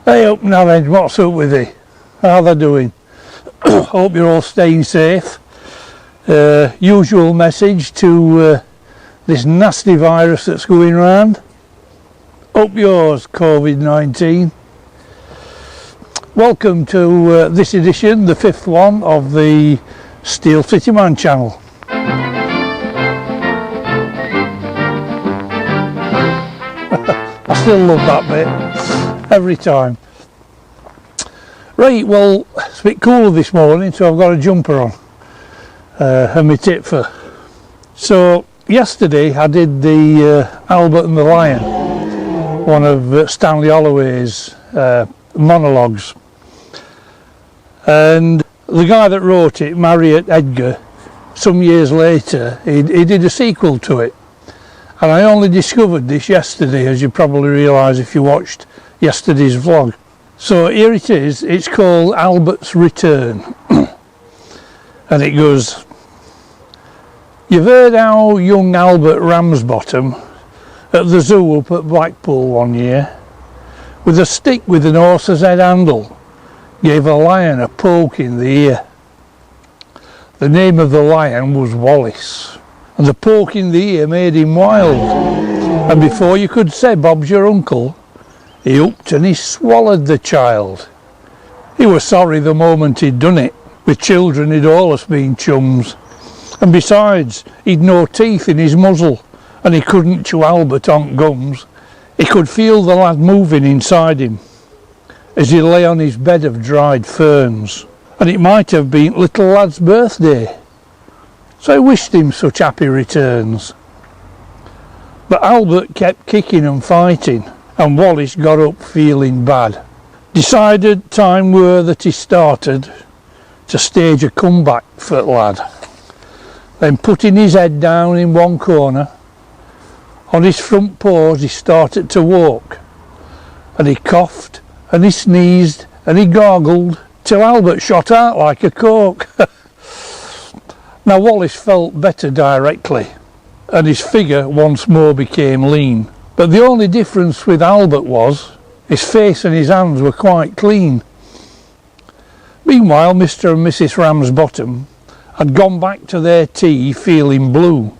Hey up now then, what's up with you? How they doing? Hope you're all staying safe. Usual message to this nasty virus that's going around. Up yours, COVID-19. Welcome to this edition, the 5th one of the Steel City Man channel. I still love that bit. Every time. Right, well, it's a bit cooler this morning, so I've got a jumper on and my titfer. So yesterday I did the Albert and the Lion, one of Stanley Holloway's monologues, and the guy that wrote it, Marriott Edgar, some years later he did a sequel to it, and I only discovered this yesterday, as you probably realise if you watched yesterday's vlog. So here it is. It's called Albert's Return. And it goes, you've heard how young Albert Ramsbottom at the zoo up at Blackpool one year, with a stick with an horse's head handle, gave a lion a poke in the ear. The name of the lion was Wallace, and the poke in the ear made him wild, and before you could say Bob's your uncle, he upped and he swallowed the child. He was sorry the moment he'd done it. With children he'd allus been chums. And besides, he'd no teeth in his muzzle, and he couldn't chew Albert on gums. He could feel the lad moving inside him, as he lay on his bed of dried ferns. And it might have been little lad's birthday. So he wished him such happy returns. But Albert kept kicking and fighting, and Wallace got up feeling bad. Decided time were that he started to stage a comeback for the lad. Then putting his head down in one corner, on his front paws he started to walk, and he coughed and he sneezed and he gargled till Albert shot out like a cork. Now Wallace felt better directly, and his figure once more became lean. But the only difference with Albert was his face and his hands were quite clean. Meanwhile, Mr. and Mrs. Ramsbottom had gone back to their tea feeling blue.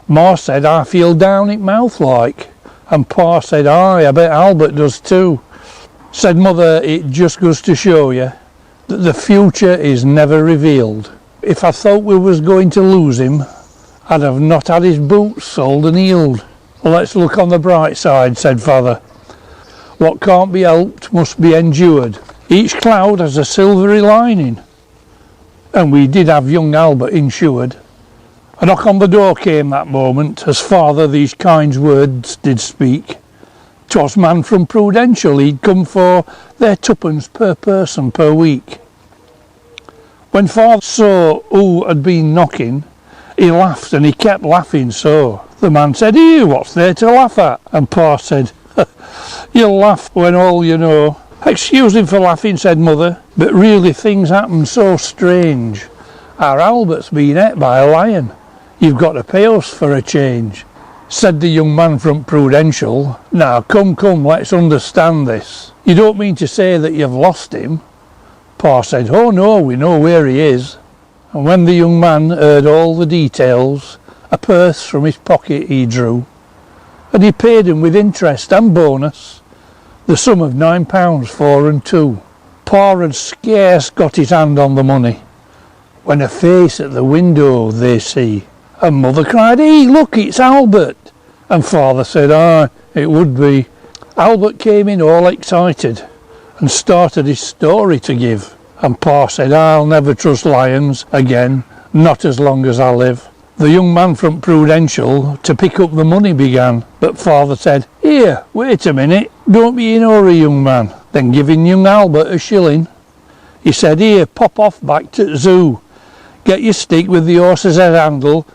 Ma said, I feel down in mouth like, and Pa said, I bet Albert does too. Said Mother, it just goes to show you that the future is never revealed. If I thought we was going to lose him, I'd have not had his boots soled and healed. Let's look on the bright side, said Father. What can't be helped must be endured. Each cloud has a silvery lining. And we did have young Albert insured. A knock on the door came that moment, as Father these kind words did speak. 'Twas man from Prudential, he'd come for their twopence per person per week. When Father saw who had been knocking, he laughed, and he kept laughing so. The man said, here, what's there to laugh at? And Pa said, you'll laugh when all you know. Excuse him for laughing, said Mother, but really things happen so strange. Our Albert's been ate by a lion. You've got to pay us for a change. Said the young man from Prudential, now come, let's understand this. You don't mean to say that you've lost him? Pa said, oh no, we know where he is. And when the young man heard all the details, a purse from his pocket he drew, and he paid him with interest and bonus the sum of £9 4 and 2. Pa had scarce got his hand on the money when a face at the window they see, and Mother cried, hey, look, it's Albert. And Father said, aye, it would be. Albert came in all excited and started his story to give, and Pa said, I'll never trust lions again, not as long as I live. The young man from Prudential to pick up the money began, but Father said, here, wait a minute, don't be in a hurry, young man. Then giving young Albert a shilling, he said, here, pop off back to the zoo, get your stick with the horse's head handle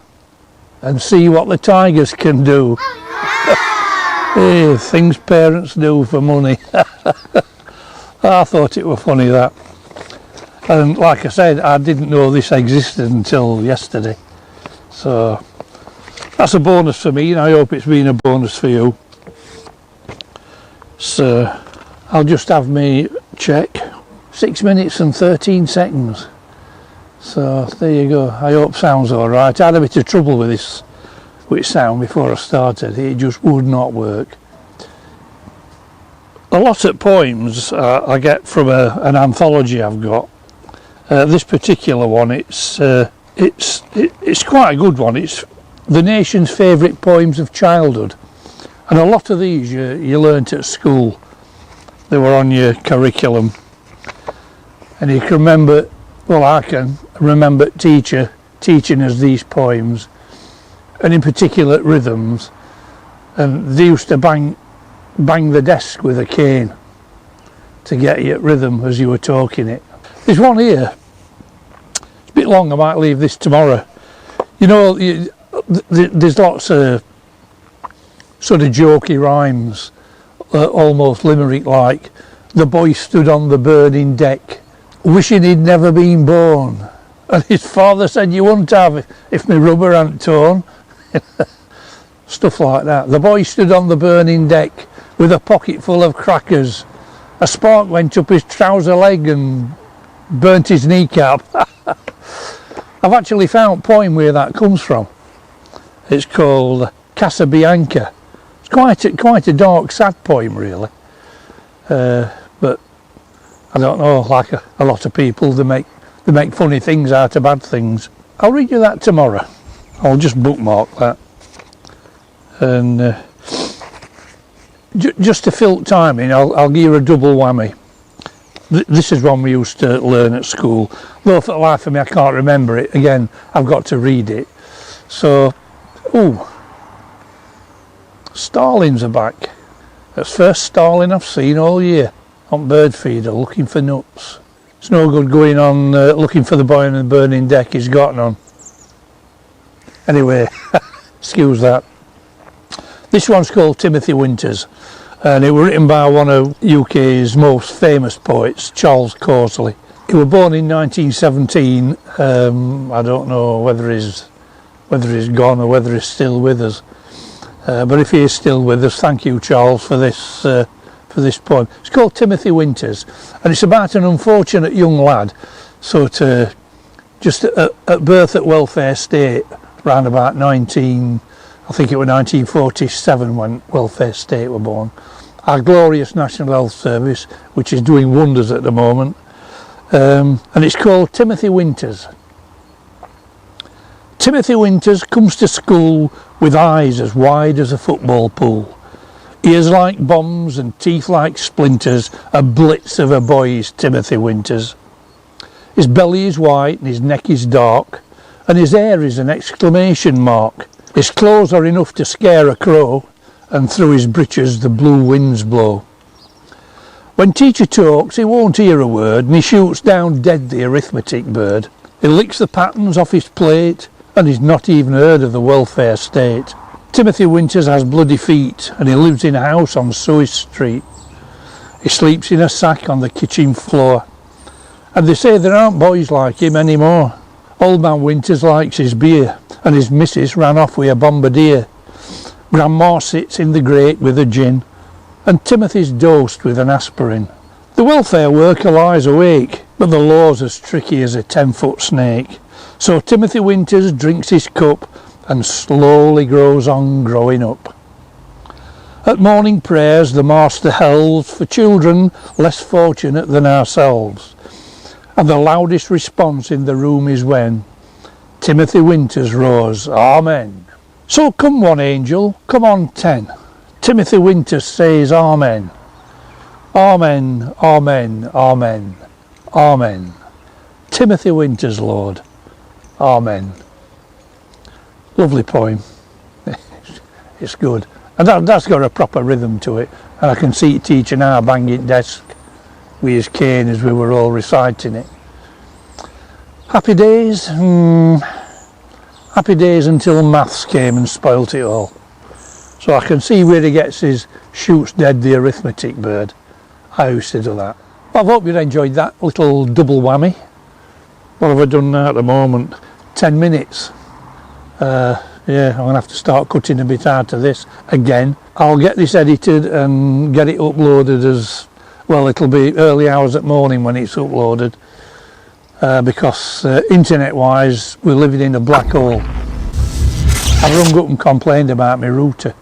and see what the tigers can do. Hey, things parents do for money. I thought it was funny, that. And like I said, I didn't know this existed until yesterday. So that's a bonus for me, and I hope it's been a bonus for you. So I'll just have me check. 6 minutes and 13 seconds. So there you go. I hope sound's alright. I had a bit of trouble with this with sound before I started. It just would not work. A lot of poems I get from an anthology I've got. This particular one, it's quite a good one. It's the nation's favourite poems of childhood, and a lot of these you learnt at school. They were on your curriculum, and you can remember. Well, I can remember teacher teaching us these poems, and in particular rhythms, and they used to bang the desk with a cane to get you at rhythm as you were talking it. There's one here. It's a bit long. I might leave this tomorrow. You know, there's lots of sort of jokey rhymes, almost limerick-like. The boy stood on the burning deck, wishing he'd never been born, and his father said, "You wouldn't have if my rubber hadn't torn." Stuff like that. The boy stood on the burning deck with a pocket full of crackers. A spark went up his trouser leg and burnt his kneecap. I've actually found a poem where that comes from. It's called Casabianca. It's quite a dark, sad poem, really. But I don't know, like a lot of people, they make funny things out of bad things. I'll read you that tomorrow. I'll just bookmark that. And just to fill timing, I'll give you a double whammy. This is one we used to learn at school. Though for the life of me I can't remember it. Again, I've got to read it. So, starlings are back. That's first starling I've seen all year on bird feeder looking for nuts. It's no good going on looking for the boy on the burning deck. He's got none. Anyway, excuse that. This one's called Timothy Winters, and it was written by one of UK's most famous poets, Charles Causley. He was born in 1917. I don't know whether he's gone or whether he's still with us. But if he is still with us, thank you, Charles, for this poem. It's called Timothy Winters, and it's about an unfortunate young lad, just at birth at Welfare State, around about 1947 when Welfare State were born. Our glorious National Health Service, which is doing wonders at the moment, and it's called Timothy Winters. Timothy Winters comes to school with eyes as wide as a football pool, ears like bombs and teeth like splinters. A blitz of a boy is Timothy Winters. His belly is white and his neck is dark, and his hair is an exclamation mark. His clothes are enough to scare a crow, and through his breeches the blue winds blow. When teacher talks he won't hear a word, and he shoots down dead the arithmetic bird. He licks the patterns off his plate, and he's not even heard of the welfare state. Timothy Winters has bloody feet, and he lives in a house on Suez Street. He sleeps in a sack on the kitchen floor, and they say there aren't boys like him anymore. Old man Winters likes his beer, and his missus ran off with a bombardier. Grandma sits in the grate with a gin, and Timothy's dosed with an aspirin. The welfare worker lies awake, but the law's as tricky as a 10-foot snake. So Timothy Winters drinks his cup and slowly grows on growing up. At morning prayers the master held for children less fortunate than ourselves, and the loudest response in the room is when Timothy Winters roars, "Amen." So come one angel, come on 10. Timothy Winters says Amen. Amen, Amen, Amen, Amen. Timothy Winters, Lord. Amen. Lovely poem. It's good. And that's got a proper rhythm to it. And I can see teacher now banging desk with his cane as we were all reciting it. Happy days? Happy days until maths came and spoilt it all. So I can see where he gets his shoots dead the arithmetic bird. I used to do that. Well, I hope you enjoyed that little double whammy. What have I done now at the moment? 10 minutes. Yeah, I'm going to have to start cutting a bit out of this again. I'll get this edited and get it uploaded as Well, it'll be early hours at morning when it's uploaded, because internet wise we're living in a black hole. I rung up and complained about my router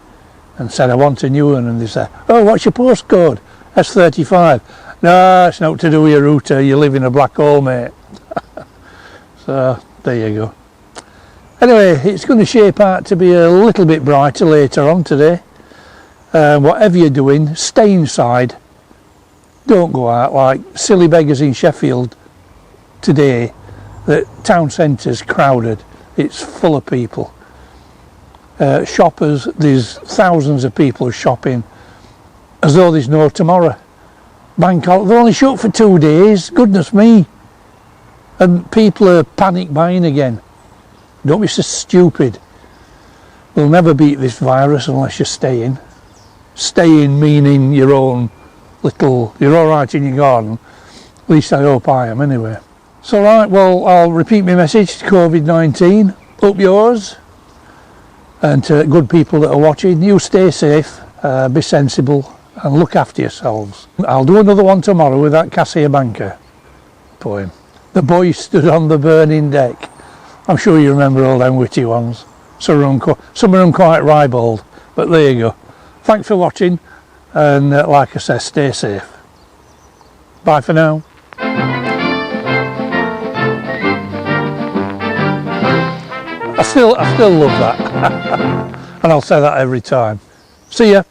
and said I want a new one, and they said, oh, what's your postcode? S35. No, it's not to do with your router, you live in a black hole, mate. So there you go. Anyway, it's going to shape out to be a little bit brighter later on today. Whatever you're doing, stay inside. Don't go out like silly beggars in Sheffield today. The town centre's crowded. It's full of people. Shoppers, there's thousands of people shopping as though there's no tomorrow. Bank holiday, they're only shut for 2 days, goodness me. And people are panic buying again. Don't be so stupid. We'll never beat this virus unless you're staying. Staying meaning your own little, you're alright in your garden. At least I hope I am anyway. So right, well, I'll repeat my message to COVID-19. Up yours. And to good people that are watching, you stay safe, be sensible and look after yourselves. I'll do another one tomorrow with that Cassiabanca poem. The boy stood on the burning deck. I'm sure you remember all them witty ones. Some of them quite ribald, but there you go. Thanks for watching, and like I said, stay safe. Bye for now. I still love that. And I'll say that every time. See ya.